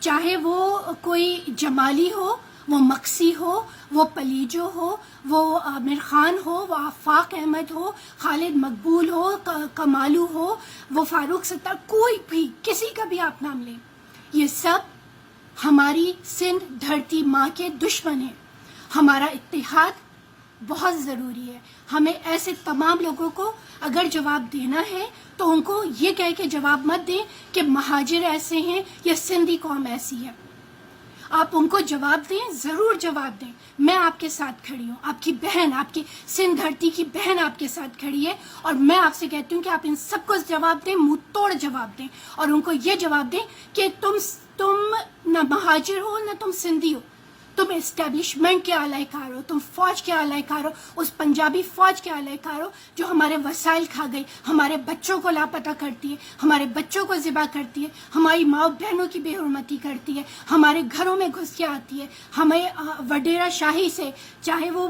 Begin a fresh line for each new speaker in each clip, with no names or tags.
چاہے وہ کوئی جمالی ہو، وہ مکسی ہو، وہ پلیجو ہو، وہ عامر خان ہو، وہ آفاق احمد ہو، خالد مقبول ہو، کمالو ہو، وہ فاروق ستار، کوئی بھی کسی کا بھی آپ نام لیں، یہ سب ہماری سندھ دھرتی ماں کے دشمن ہیں. ہمارا اتحاد بہت ضروری ہے. ہمیں ایسے تمام لوگوں کو اگر جواب دینا ہے تو ان کو یہ کہہ کے جواب مت دیں کہ مہاجر ایسے ہیں یا سندھی قوم ایسی ہے. آپ ان کو جواب دیں، ضرور جواب دیں. میں آپ کے ساتھ کھڑی ہوں، آپ کی بہن، آپ کی سندھ دھرتی کی بہن آپ کے ساتھ کھڑی ہے، اور میں آپ سے کہتی ہوں کہ آپ ان سب کو جواب دیں، منہ توڑ جواب دیں، اور ان کو یہ جواب دیں کہ تم نہ مہاجر ہو نہ تم سندھی ہو، تم اسٹیبلشمنٹ کے اعلی کار ہو، تم فوج کے اعلی کار ہو، اس پنجابی فوج کے اعلی کار ہو جو ہمارے وسائل کھا گئی، ہمارے بچوں کو لاپتہ کرتی ہے، ہمارے بچوں کو ذبح کرتی ہے، ہماری ماں بہنوں کی بے حرمتی کرتی ہے، ہمارے گھروں میں گھس کے آتی ہے، ہمیں وڈیرا شاہی سے، چاہے وہ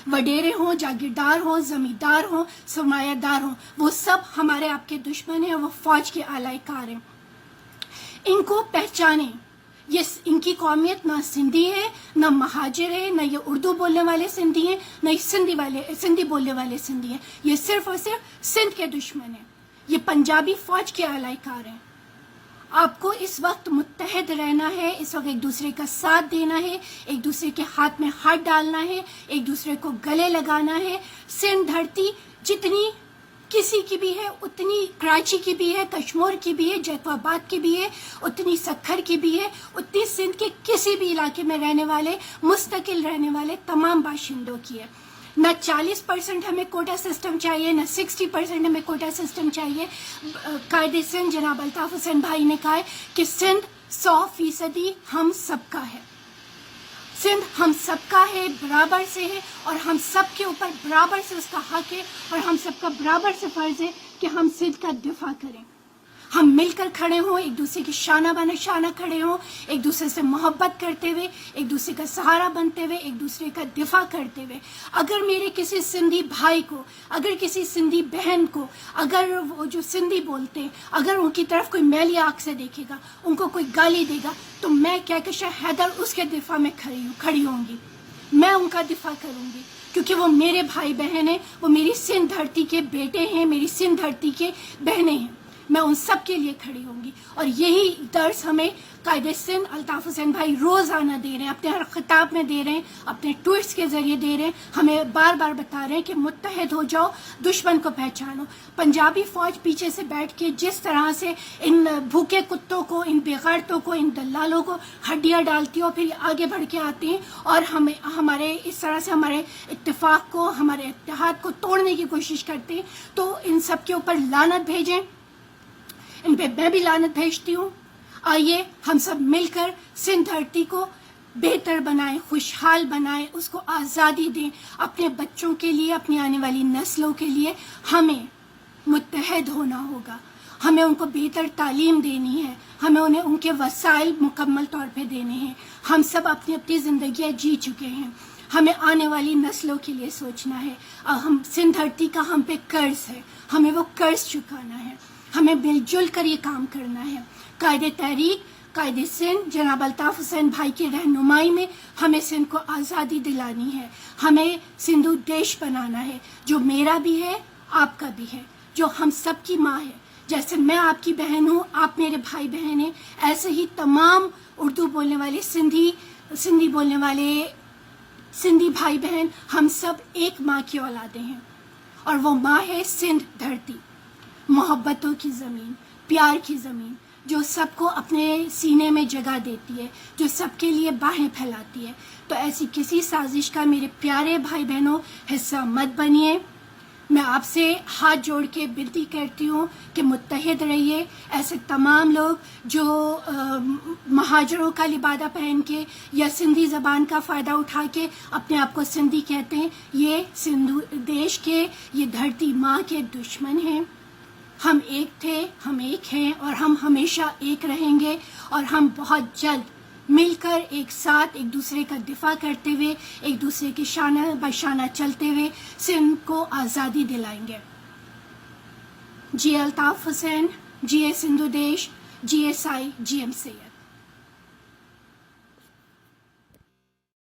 وڈیرے ہوں، جاگیردار ہوں، زمیندار ہوں، سرمایہ دار ہوں، وہ سب ہمارے آپ کے دشمن ہیں، وہ فوج کے اعلی کار ہیں. ان کو پہچانیں. یہ ان کی قومیت نہ سندھی ہے، نہ مہاجر ہے، نہ یہ اردو بولنے والے سندھی ہیں، نہ یہ سندھی بولنے والے سندھی ہیں. یہ صرف اور صرف سندھ کے دشمن ہیں. یہ پنجابی فوج کے اعلی کار ہیں. آپ کو اس وقت متحد رہنا ہے، اس وقت ایک دوسرے کا ساتھ دینا ہے، ایک دوسرے کے ہاتھ میں ہاتھ ڈالنا ہے، ایک دوسرے کو گلے لگانا ہے. سندھ دھرتی جتنی کسی کی بھی ہے، اتنی کراچی کی بھی ہے، کشمور کی بھی ہے، جیت آباد کی بھی ہے، اتنی سکھر کی بھی ہے، اتنی سندھ کے کسی بھی علاقے میں رہنے والے، مستقل رہنے والے تمام باشندوں کی ہے. نہ 40% ہمیں کوٹا سسٹم چاہیے، نہ 60% ہمیں کوٹا سسٹم چاہیے. قائد سندھ جناب الطاف حسین بھائی نے کہا ہے کہ سندھ 100% ہم سب کا ہے. سندھ ہم سب کا ہے، برابر سے ہے، اور ہم سب کے اوپر برابر سے اس کا حق ہے، اور ہم سب کا برابر سے فرض ہے کہ ہم سندھ کا دفاع کریں. ہم مل کر کھڑے ہوں، ایک دوسرے کی شانہ بہ شانہ کھڑے ہوں، ایک دوسرے سے محبت کرتے ہوئے، ایک دوسرے کا سہارا بنتے ہوئے، ایک دوسرے کا دفاع کرتے ہوئے. اگر میرے کسی سندھی بھائی کو، اگر کسی سندھی بہن کو، اگر وہ جو سندھی بولتے ہیں، اگر ان کی طرف کوئی میلی آنکھ سے دیکھے گا، ان کو کوئی گالی دے گا، تو میں کہکشاں حیدر اس کے دفاع میں کھڑی ہوں گی. میں ان کا دفاع کروں گی، کیونکہ وہ میرے بھائی بہن ہیں، وہ میری سندھ دھرتی کے بیٹے ہیں، میری سندھ دھرتی کے بہنیں ہیں. میں ان سب کے لیے کھڑی ہوں گی. اور یہی درس ہمیں قائد سندھ الطاف حسین بھائی روزانہ دے رہے ہیں، اپنے ہر خطاب میں دے رہے ہیں، اپنے ٹویٹس کے ذریعے دے رہے ہیں. ہمیں بار بار بتا رہے ہیں کہ متحد ہو جاؤ، دشمن کو پہچانو. پنجابی فوج پیچھے سے بیٹھ کے جس طرح سے ان بھوکے کتوں کو، ان بے غیرتوں کو، ان دلالوں کو ہڈیاں ڈالتی ہو، پھر آگے بڑھ کے آتے ہیں اور ہمارے اس طرح سے ہمارے اتفاق کو، ہمارے اتحاد کو توڑنے کی کوشش کرتے ہیں، تو ان سب کے اوپر لعنت بھیجیں. ان پہ میں بھی لعنت بھیجتی ہوں. آئیے ہم سب مل کر سندھ دھرتی کو بہتر بنائیں، خوشحال بنائیں، اس کو آزادی دیں. اپنے بچوں کے لیے، اپنی آنے والی نسلوں کے لیے ہمیں متحد ہونا ہوگا. ہمیں ان کو بہتر تعلیم دینی ہے، ہمیں انہیں ان کے وسائل مکمل طور پہ دینے ہیں. ہم سب اپنی اپنی زندگیاں جی چکے ہیں، ہمیں آنے والی نسلوں کے لیے سوچنا ہے. ہم سندھ دھرتی کا ہم پہ قرض ہے، ہمیں وہ قرض چکانا ہے. ہمیں مل جل کر یہ کام کرنا ہے. قائد تحریک قائد سندھ جناب الطاف حسین بھائی کی رہنمائی میں ہمیں سندھ کو آزادی دلانی ہے. ہمیں سندھو دیش بنانا ہے، جو میرا بھی ہے، آپ کا بھی ہے، جو ہم سب کی ماں ہے. جیسے میں آپ کی بہن ہوں، آپ میرے بھائی بہن ہیں، ایسے ہی تمام اردو بولنے والے سندھی بولنے والے سندھی بھائی بہن، ہم سب ایک ماں کی اولادیں ہیں. اور وہ ماں ہے سندھ دھرتی، محبتوں کی زمین، پیار کی زمین، جو سب کو اپنے سینے میں جگہ دیتی ہے، جو سب کے لیے باہیں پھیلاتی ہے. تو ایسی کسی سازش کا میرے پیارے بھائی بہنوں حصہ مت بنیے. میں آپ سے ہاتھ جوڑ کے بنتی کرتی ہوں کہ متحد رہیے. ایسے تمام لوگ جو مہاجروں کا لبادہ پہن کے یا سندھی زبان کا فائدہ اٹھا کے اپنے آپ کو سندھی کہتے ہیں، یہ سندھو دیش کے، یہ دھرتی ماں کے دشمن ہیں. ہم ایک تھے، ہم ایک ہیں، اور ہم ہمیشہ ایک رہیں گے. اور ہم بہت جلد مل کر ایک ساتھ ایک دوسرے کا دفاع کرتے ہوئے، ایک دوسرے کے شانہ بہ شانہ چلتے ہوئے سندھ کو آزادی دلائیں گے. جی الطاف حسین، جی اے سندھو دیش، جی اے سائی، جی ایم سید.